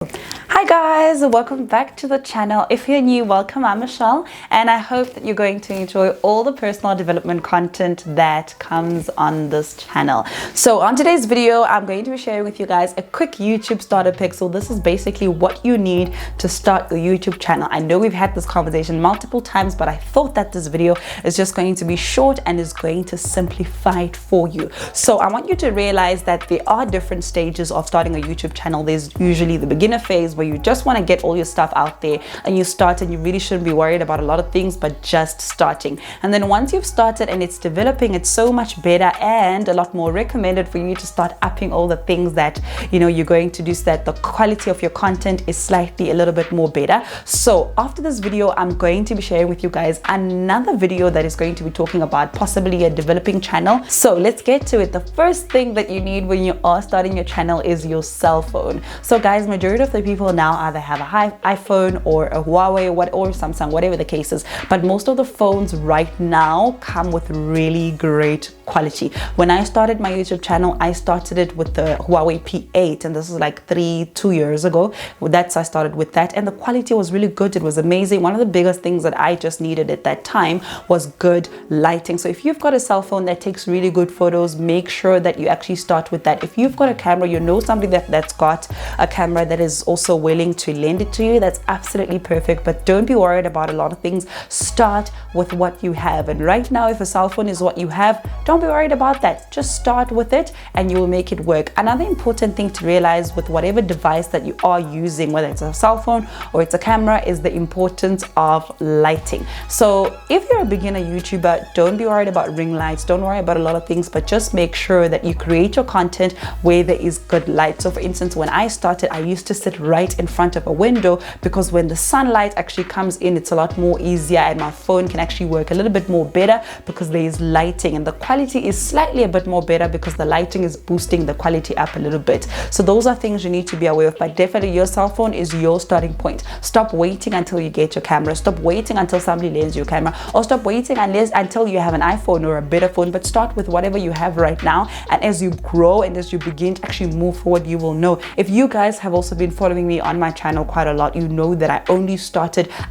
Hi guys, welcome back to the channel. If you're new, welcome. I'm Michelle and I hope that you're going to enjoy all the personal development content that comes on this channel. So on today's video, I'm going to be sharing with you guys a quick YouTube starter pick. So this is basically what you need to start your YouTube channel. I know we've had this conversation multiple times, but I thought that this video is just going to be short and is going to simplify it for you. So I want you to realize that there are different stages of starting a YouTube channel. There's usually the beginner phase where you just want to get all your stuff out there and you start, and you really shouldn't be worried about a lot of things but just starting. And then once you've started and it's developing, it's so much better and a lot more recommended for you to start upping all the things that you're going to do so that the quality of your content is slightly a little bit more better. So after this video, I'm going to be sharing with you guys another video that is going to be talking about possibly a developing channel. So let's get to it. The first thing that you need when you are starting your channel is your cell phone. So guys, majority of the people now either have a iPhone or a Huawei or Samsung, whatever the case is, but most of the phones right now come with really great quality. When I started my YouTube channel, I started it with the Huawei P8, and this is like 2 years ago. I started with that, and the quality was really good. It was amazing. One of the biggest things that I just needed at that time was good lighting. So if you've got a cell phone that takes really good photos, make sure that you actually start with that. If you've got a camera, somebody that's got a camera that is also willing to lend it to you, that's absolutely perfect. But don't be worried about a lot of things. Start with what you have. And right now, if a cell phone is what you have, don't be worried about that. Just start with it and you will make it work. Another important thing to realize with whatever device that you are using, whether it's a cell phone or it's a camera, is the importance of lighting. So if you're a beginner YouTuber, don't be worried about ring lights, don't worry about a lot of things, but just make sure that you create your content where there is good light. So for instance, when I started, I used to sit right in front of a window because when the sunlight actually comes in, it's a lot more easier and my phone can actually work a little bit more better because there is lighting, and the quality is slightly a bit more better because the lighting is boosting the quality up a little bit. So those are things you need to be aware of, but definitely your cell phone is your starting point. Stop waiting until you get your camera. Stop waiting until somebody lends you a camera, or stop waiting until you have an iPhone or a better phone, but start with whatever you have right now. And as you grow and as you begin to actually move forward, you will know. If you guys have also been following me on my channel quite a lot, you know that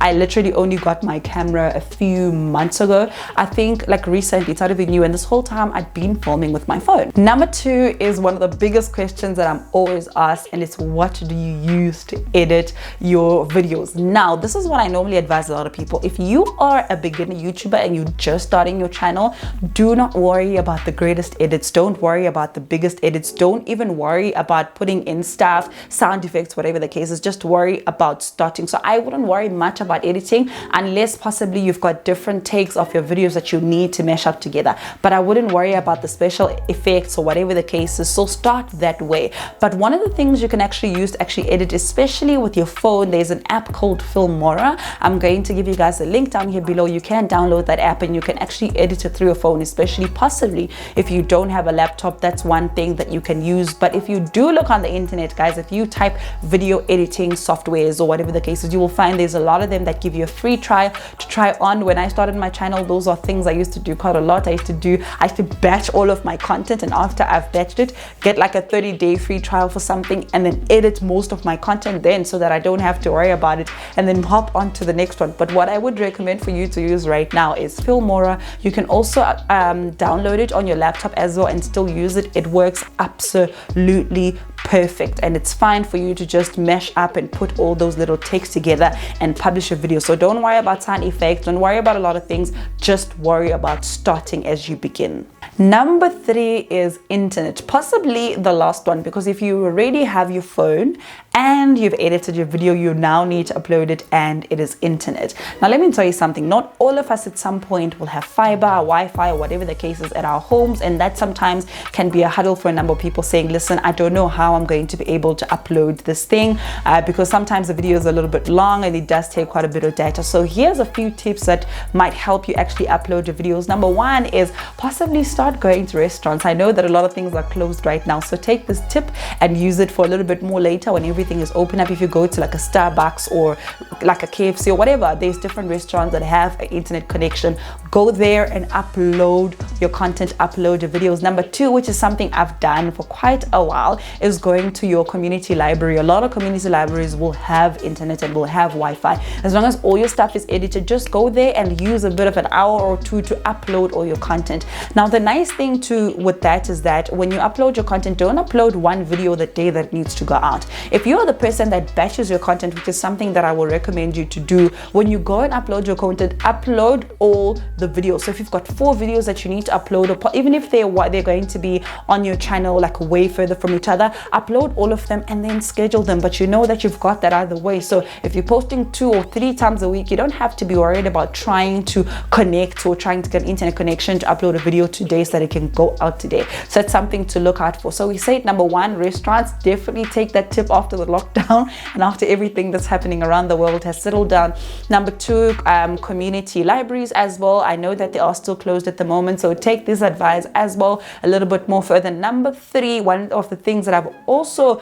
I literally only got my camera a few months ago. I think like recently, it's not even new, and this whole time I'd been filming with my phone. Number 2 is one of the biggest questions that I'm always asked, and it's what do you use to edit your videos? Now, this is what I normally advise a lot of people. If you are a beginner YouTuber and you're just starting your channel, do not worry about the greatest edits. Don't worry about the biggest edits. Don't even worry about putting in stuff, sound effects, whatever the case is. Just worry about starting. So I wouldn't worry much about editing unless possibly you've got different takes of your videos that you need to mesh up together. But I wouldn't worry about the special effects or whatever the case is. So start that way. But one of the things you can actually use to actually edit, especially with your phone, there's an app called Filmora. I'm going to give you guys a link down here below. You can download that app and you can actually edit it through your phone, especially possibly if you don't have a laptop. That's one thing that you can use. But if you do look on the internet, guys, if you type video editing softwares or whatever the case is, you will find there's a lot of them that give you a free trial to try on. When I started my channel, those are things I used to do quite a lot. I used to batch all of my content, and after I've batched it, get like a 30-day free trial for something and then edit most of my content then, so that I don't have to worry about it and then hop on to the next one. But what I would recommend for you to use right now is Filmora. You can also download it on your laptop as well and still use it. It works absolutely perfect, and it's fine for you to just mesh up and put all those little takes together and publish a video. So don't worry about sound effects, don't worry about a lot of things, just worry about starting as you begin. Number 3 is internet, possibly the last one, because if you already have your phone and you've edited your video, you now need to upload it, and it is internet. Now let me tell you something, not all of us at some point will have fiber, Wi-Fi, or whatever the case is at our homes, and that sometimes can be a huddle for a number of people saying, listen, I don't know how I'm going to be able to upload this thing because sometimes the video is a little bit long and it does take quite a bit of data. So here's a few tips that might help you actually upload your videos. Number 1 is possibly start going to restaurants. I know that a lot of things are closed right now, so take this tip and use it for a little bit more later when everything is open up. If you go to like a Starbucks or like a KFC or whatever, there's different restaurants that have an internet connection. Go there and upload your content, upload your videos. Number 2, which is something I've done for quite a while, is just going to your community library. A lot of community libraries will have internet and will have Wi-Fi. As long as all your stuff is edited, just go there and use a bit of an hour or two to upload all your content. Now, the nice thing too with that is that when you upload your content, don't upload one video the day that needs to go out. If you're the person that batches your content, which is something that I will recommend you to do, when you go and upload your content, upload all the videos. So if you've got 4 videos that you need to upload, or even if they're going to be on your channel like way further from each other, upload all of them and then schedule them. But you know that you've got that either way. So if you're posting 2 or 3 times a week, you don't have to be worried about trying to connect or trying to get internet connection to upload a video today so that it can go out today. So that's something to look out for. So we say number 1, restaurants, definitely take that tip after the lockdown and after everything that's happening around the world has settled down. Number 2, community libraries as well. I know that they are still closed at the moment, so take this advice as well a little bit more further. Number 3, one of the things that I've also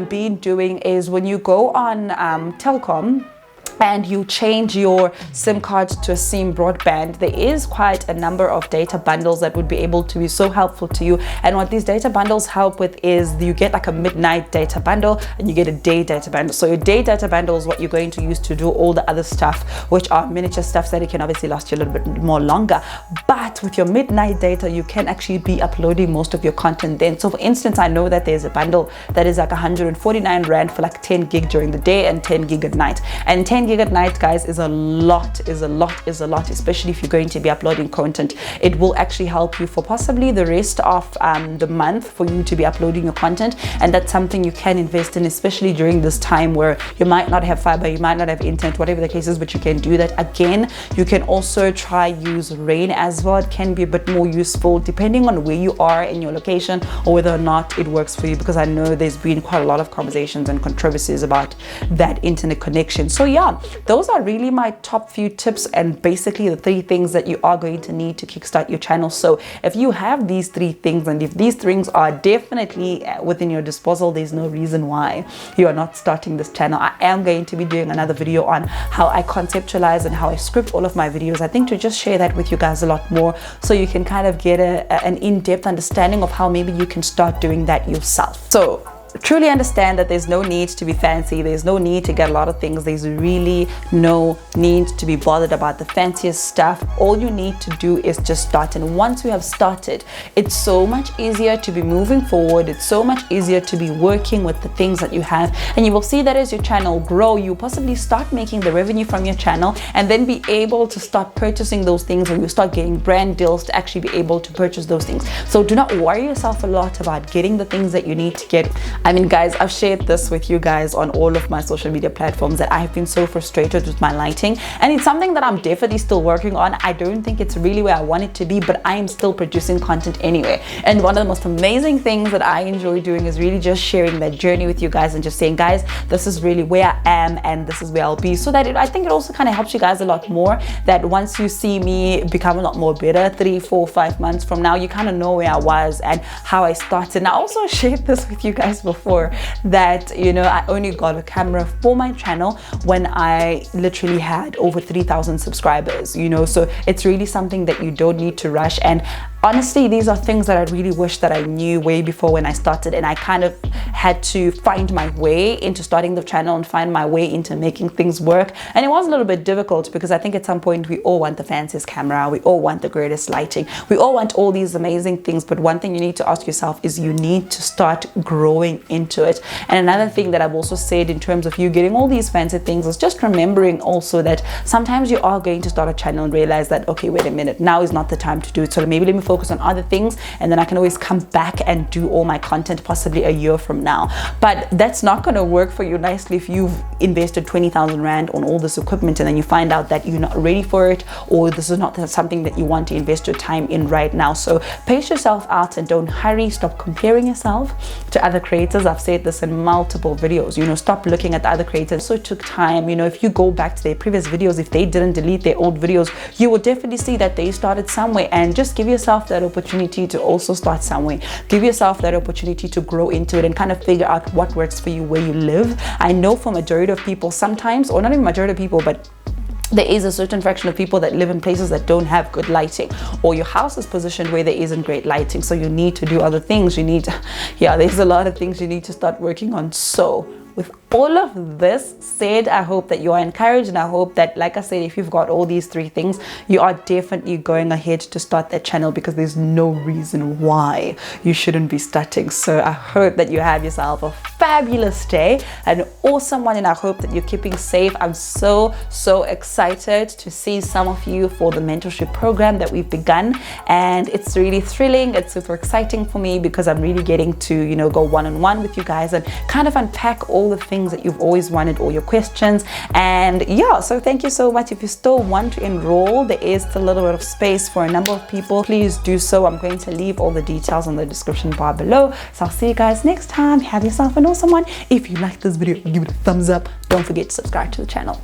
been doing is when you go on telecom and you change your SIM card to a SIM broadband, there is quite a number of data bundles that would be able to be so helpful to you. And what these data bundles help with is you get like a midnight data bundle and you get a day data bundle. So your day data bundle is what you're going to use to do all the other stuff, which are miniature stuff that it can obviously last you a little bit more longer. But with your midnight data, you can actually be uploading most of your content then. So for instance, I know that there's a bundle that is like 149 Rand for like 10 gig during the day and 10 gig at night. And 10 gig at night, guys, is a lot, especially if you're going to be uploading content. It will actually help you for possibly the rest of the month for you to be uploading your content, and that's something you can invest in, especially during this time where you might not have fiber, you might not have internet, whatever the case is, but you can do that. Again, you can also try use rain as well. It can be a bit more useful depending on where you are in your location or whether or not it works for you, because I know there's been quite a lot of conversations and controversies about that internet connection. So yeah, those are really my top few tips and basically the 3 things that you are going to need to kickstart your channel. So if you have these 3 things and if these things are definitely within your disposal, there's no reason why you are not starting this channel. I am going to be doing another video on how I conceptualize and how I script all of my videos. I think to just share that with you guys a lot more so you can kind of get an in-depth understanding of how maybe you can start doing that yourself. So truly understand that there's no need to be fancy, there's no need to get a lot of things, there's really no need to be bothered about the fanciest stuff. All you need to do is just start, and once you have started, it's so much easier to be moving forward, it's so much easier to be working with the things that you have, and you will see that as your channel grow, you possibly start making the revenue from your channel and then be able to start purchasing those things, or you start getting brand deals to actually be able to purchase those things. So do not worry yourself a lot about getting the things that you need to get. I mean, guys, I've shared this with you guys on all of my social media platforms that I've been so frustrated with my lighting, and it's something that I'm definitely still working on. I don't think it's really where I want it to be, but I am still producing content anyway. And one of the most amazing things that I enjoy doing is really just sharing that journey with you guys and just saying, guys, this is really where I am and this is where I'll be, so that I think it also kind of helps you guys a lot more, that once you see me become a lot more better 3, 4, 5 months from now, you kind of know where I was and how I started. And I also shared this with you guys before, that, you know, I only got a camera for my channel when I literally had over 3,000 subscribers, you know, so it's really something that you don't need to rush. And honestly, these are things that I really wish that I knew way before when I started, and I kind of had to find my way into starting the channel and find my way into making things work. And it was a little bit difficult because I think at some point we all want the fanciest camera, we all want the greatest lighting, we all want all these amazing things, but one thing you need to ask yourself is you need to start growing into it. And another thing that I've also said in terms of you getting all these fancy things is just remembering also that sometimes you are going to start a channel and realize that, okay, wait a minute, now is not the time to do it, so maybe let me focus on other things, and then I can always come back and do all my content possibly a year from now. But that's not going to work for you nicely if you've invested 20,000 Rand on all this equipment and then you find out that you're not ready for it, or this is not something that you want to invest your time in right now. So pace yourself out and don't hurry. Stop comparing yourself to other creators. I've said this in multiple videos, you know, stop looking at the other creators. So it took time, you know, if you go back to their previous videos, if they didn't delete their old videos, you will definitely see that they started somewhere, and just give yourself that opportunity to also start somewhere. Give yourself that opportunity to grow into it and kind of figure out what works for you where you live. I know for majority of people sometimes, or not even majority of people, but there is a certain fraction of people that live in places that don't have good lighting, or your house is positioned where there isn't great lighting, so you need to do other things. There's a lot of things you need to start working on. So with all of this said, I hope that you are encouraged, and I hope that, like I said, if you've got all these 3 things, you are definitely going ahead to start that channel, because there's no reason why you shouldn't be starting. So I hope that you have yourself a fabulous day, an awesome one, and I hope that you're keeping safe. I'm so excited to see some of you for the mentorship program that we've begun, and it's really thrilling. It's super exciting for me, because I'm really getting to go one-on-one with you guys and kind of unpack all the things that you've always wanted, all your questions. And yeah, so thank you so much. If you still want to enroll, there is still a little bit of space for a number of people. Please do so. I'm going to leave all the details in the description bar below. So I'll see you guys next time. Have yourself an awesome one. If you like this video, give it a thumbs up. Don't forget to subscribe to the channel.